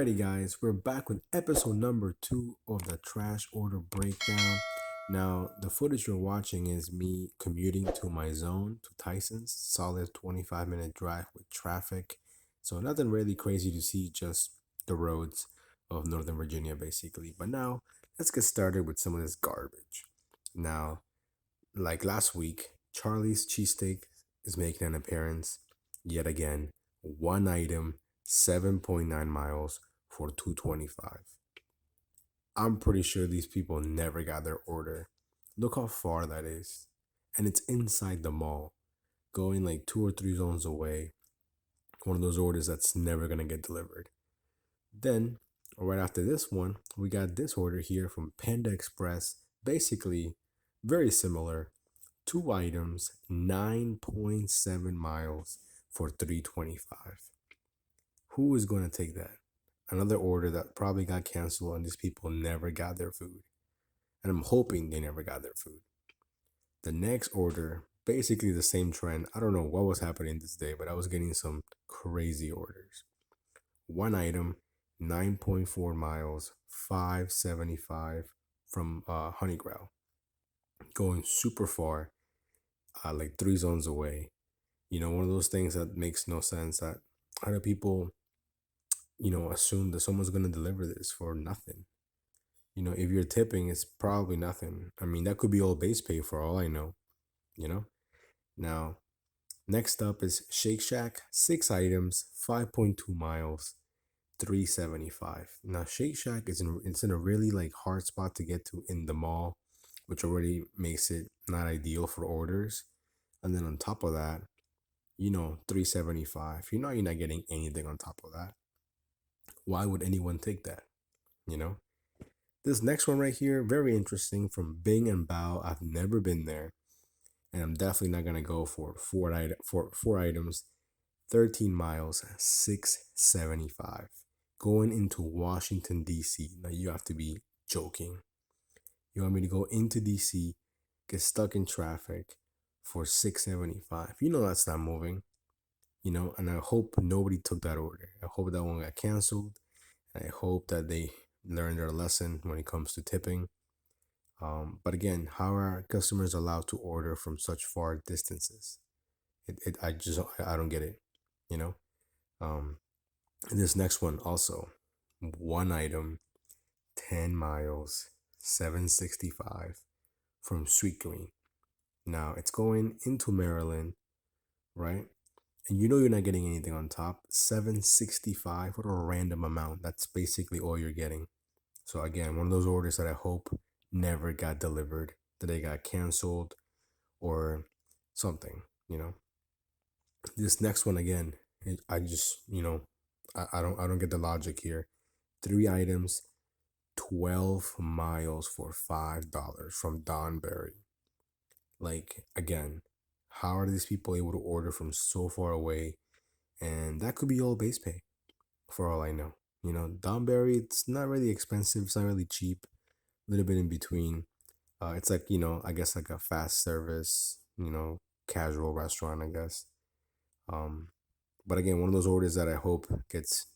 Alrighty, guys, we're back with episode number 2 of the trash order breakdown. Now, the footage you're watching is me commuting to my zone to Tyson's, solid 25-minute drive with traffic. So, nothing really crazy to see, just the roads of Northern Virginia, basically. But now, let's get started with some of this garbage. Now, like last week, Charlie's cheesesteak is making an appearance yet again. One item, 7.9 miles for 225. I'm pretty sure these people never got their order. Look how far that is. And it's inside the mall, going like 2 or 3 zones away. One of those orders that's never going to get delivered. Then, right after this one, we got this order here from Panda Express. Basically, very similar. 2 items, 9.7 miles for 325. Who is going to take that? Another order that probably got canceled and these people never got their food. And I'm hoping they never got their food. The next order, basically the same trend. I don't know what was happening this day, but I was getting some crazy orders. One item, 9.4 miles, 575 from Honeygrow. Going super far, like 3 zones away. One of those things that makes no sense. That how do people, assume that someone's gonna deliver this for nothing? If you're tipping, it's probably nothing. I mean, that could be all base pay for all I know. You know. Now, next up is Shake Shack, 6 items, 5.2 miles, 375. Now, Shake Shack it's in a really like hard spot to get to in the mall, which already makes it not ideal for orders. And then on top of that, 375. You're not getting anything on top of that. Why would anyone take that? You know? This next one right here, very interesting, from Bing and Bao. I've never been there, and I'm definitely not gonna go for four items, 13 miles, 675. Going into Washington, D.C. Now you have to be joking. You want me to go into D.C., get stuck in traffic for 675? That's not moving. And I hope nobody took that order. I hope that one got canceled. I hope that they learned their lesson when it comes to tipping. But again, how are customers allowed to order from such far distances? I don't get it. You know. And this next one also, one item, 10 miles, 765 from Sweet Green. Now it's going into Maryland, right? And you're not getting anything on top. 765, what a random amount. That's basically all you're getting. So again, one of those orders that I hope never got delivered, that they got canceled or something. This next one again, I just, I don't get the logic here. 3 items, 12 miles for $5 from Donberry. Like, again, how are these people able to order from so far away? And that could be all base pay for all I know. Donberry, it's not really expensive. It's not really cheap. A little bit in between. It's like, I guess like a fast service, casual restaurant, I guess. But again, one of those orders that I hope gets,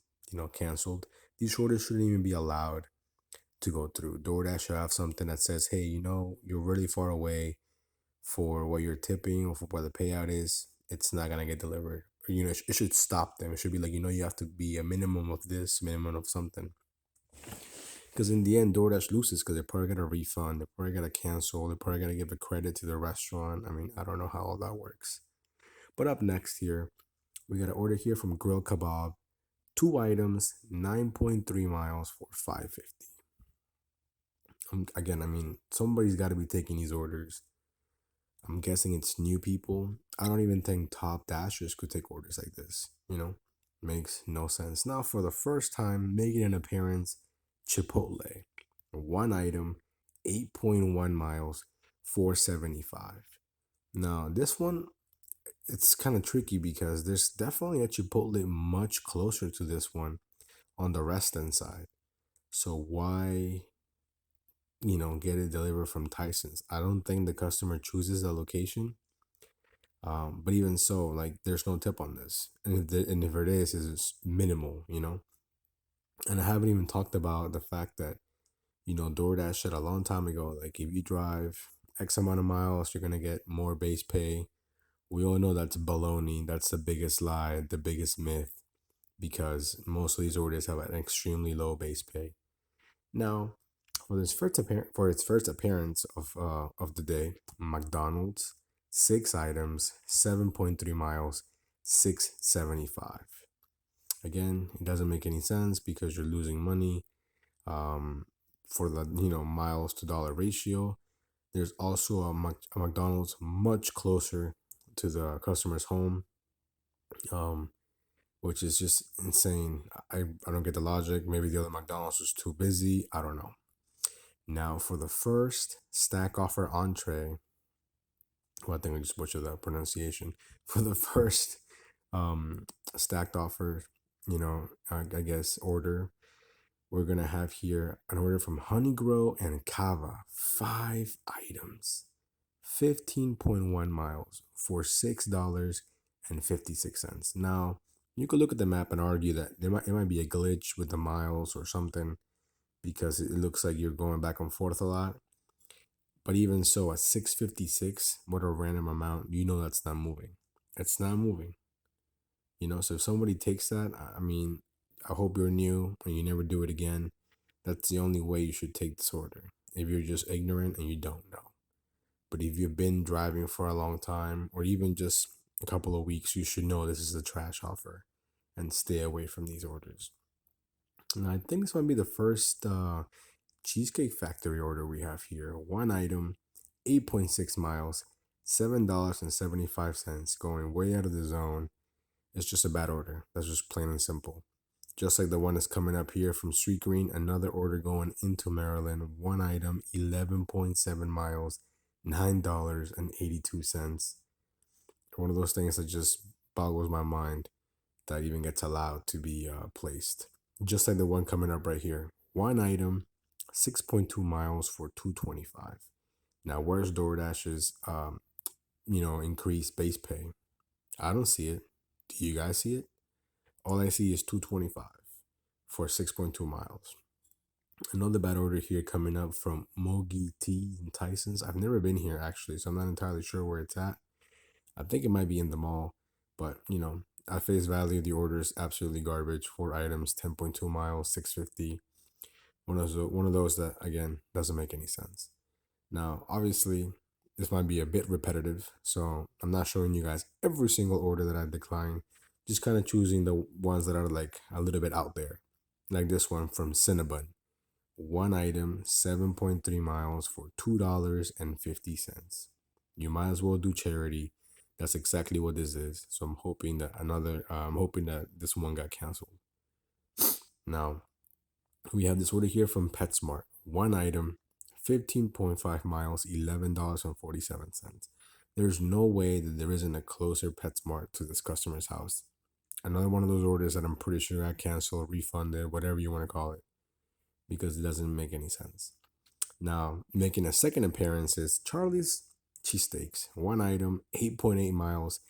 canceled. These orders shouldn't even be allowed to go through. DoorDash should have something that says, hey, you're really far away for what you're tipping or for what the payout is. It's not gonna get delivered. Or, it should stop them. It should be like, you have to be a minimum of this, minimum of something. Because in the end, DoorDash loses because they're probably gonna refund, they're probably gonna cancel, they're probably gonna give a credit to the restaurant. I mean, I don't know how all that works. But up next here, we got an order here from Grill Kebab. 2 items, 9.3 miles for 550. Again, I mean, somebody's got to be taking these orders. I'm guessing it's new people. I don't even think top dashers could take orders like this. Makes no sense. Now, for the first time, making an appearance, Chipotle. 1 item, 8.1 miles, 475. Now, this one, it's kind of tricky because there's definitely a Chipotle much closer to this one on the Reston side. So why, get it delivered from Tyson's? I don't think the customer chooses the location. But even so, like, there's no tip on this, and if it is, it's minimal. And I haven't even talked about the fact that, DoorDash said a long time ago, like if you drive X amount of miles, you're gonna get more base pay. We all know that's baloney. That's the biggest lie, the biggest myth, because most of these orders have an extremely low base pay. Now, for its first appearance of the day, McDonald's, 6 items, 7.3 miles, 675. Again, it doesn't make any sense because you're losing money um, for the miles to dollar ratio. There's also a McDonald's much closer to the customer's home, um, which is just insane. I don't get the logic. Maybe the other McDonald's was too busy. I don't know. Now, for the first stack offer entree, well, I think I just butchered that pronunciation. For the first stacked offer, I guess order, we're gonna have here an order from Honey Grow and Kava, 5 items, 15.1 miles for $6.56. Now, you could look at the map and argue that it might be a glitch with the miles or something because it looks like you're going back and forth a lot. But even so, at 656, what a random amount, that's not moving. It's not moving. So if somebody takes that, I mean, I hope you're new and you never do it again. That's the only way you should take this order. If you're just ignorant and you don't know. But if you've been driving for a long time or even just a couple of weeks, you should know this is a trash offer and stay away from these orders. And I think this might be the first Cheesecake Factory order we have here. 1 item, 8.6 miles, $7.75, going way out of the zone. It's just a bad order. That's just plain and simple. Just like the one that's coming up here from Street Green, another order going into Maryland. 1 item, 11.7 miles, $9.82. One of those things that just boggles my mind that even gets allowed to be placed. Just like the one coming up right here. 1 item, 6.2 miles for $2.25. Now, where's DoorDash's increased base pay? I don't see it. Do you guys see it? All I see is $2.25 for 6.2 miles. Another bad order here coming up from Mogi Tea in Tyson's. I've never been here actually, so I'm not entirely sure where it's at. I think it might be in the mall, but at face value, the order is absolutely garbage. 4 items, 10.2 miles, 650. One of those that again doesn't make any sense. Now, obviously, this might be a bit repetitive, so I'm not showing you guys every single order that I decline. Just kind of choosing the ones that are like a little bit out there, like this one from Cinnabon. 1 item, 7.3 miles for $2.50. You might as well do charity. That's exactly what this is. So I'm hoping that this one got canceled. Now, we have this order here from PetSmart. 1 item, 15.5 miles, $11.47. There's no way that there isn't a closer PetSmart to this customer's house. Another one of those orders that I'm pretty sure got canceled, refunded, whatever you want to call it, because it doesn't make any sense. Now, making a second appearance is Charlie's Cheesesteaks. 1 item, 8.8 miles,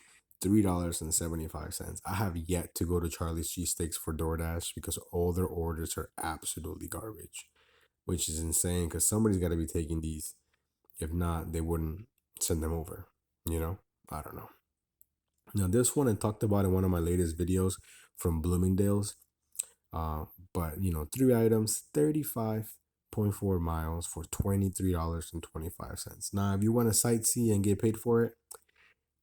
$3.75. I have yet to go to Charlie's Cheesesteaks for DoorDash because all their orders are absolutely garbage, which is insane because somebody's got to be taking these. If not, they wouldn't send them over. I don't know. Now, this one I talked about in one of my latest videos from Bloomingdale's. But 3 items, 35.4 miles for $23.25. Now, if you want to sightsee and get paid for it,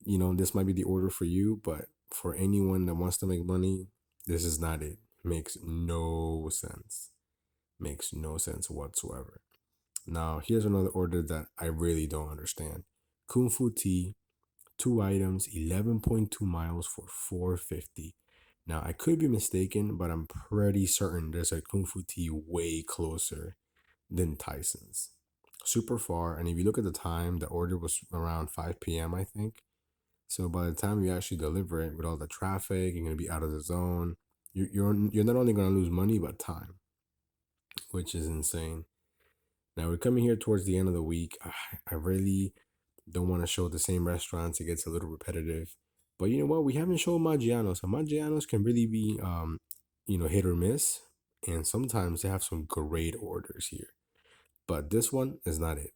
this might be the order for you. But for anyone that wants to make money, this is not it. Makes no sense. Makes no sense whatsoever. Now, here's another order that I really don't understand. Kung Fu Tea, 2 items, 11.2 miles for $4.50. Now, I could be mistaken, but I'm pretty certain there's a Kung Fu Tea way closer than Tyson's. Super far, and if you look at the time, the order was around 5 p.m., I think. So by the time you actually deliver it, with all the traffic, you're going to be out of the zone. You're not only going to lose money, but time, which is insane. Now, we're coming here towards the end of the week. I really don't want to show the same restaurants. It gets a little repetitive. But you know what? We haven't shown Maggiano's. So Maggiano's can really be, hit or miss. And sometimes they have some great orders here. But this one is not it.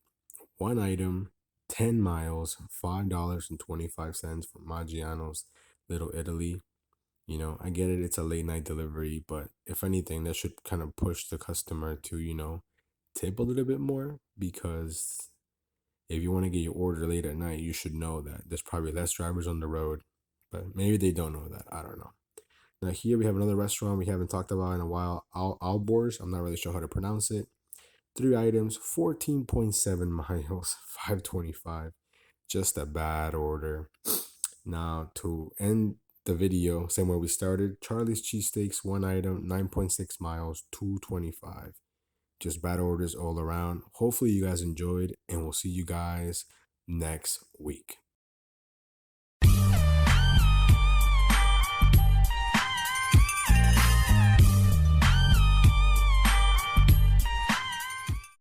One item, 10 miles, $5.25 from Maggiano's Little Italy. I get it, it's a late night delivery, but if anything, that should kind of push the customer to, tip a little bit more, because if you want to get your order late at night, you should know that there's probably less drivers on the road, but maybe they don't know that. I don't know. Now here we have another restaurant we haven't talked about in a while, Alborz. I'm not really sure how to pronounce it. 3 items, 14.7 miles, 525. Just a bad order. Now to end the video, same way we started, Charlie's cheesesteaks, 1 item, 9.6 miles, 225. Just bad orders all around. Hopefully you guys enjoyed, and we'll see you guys next week.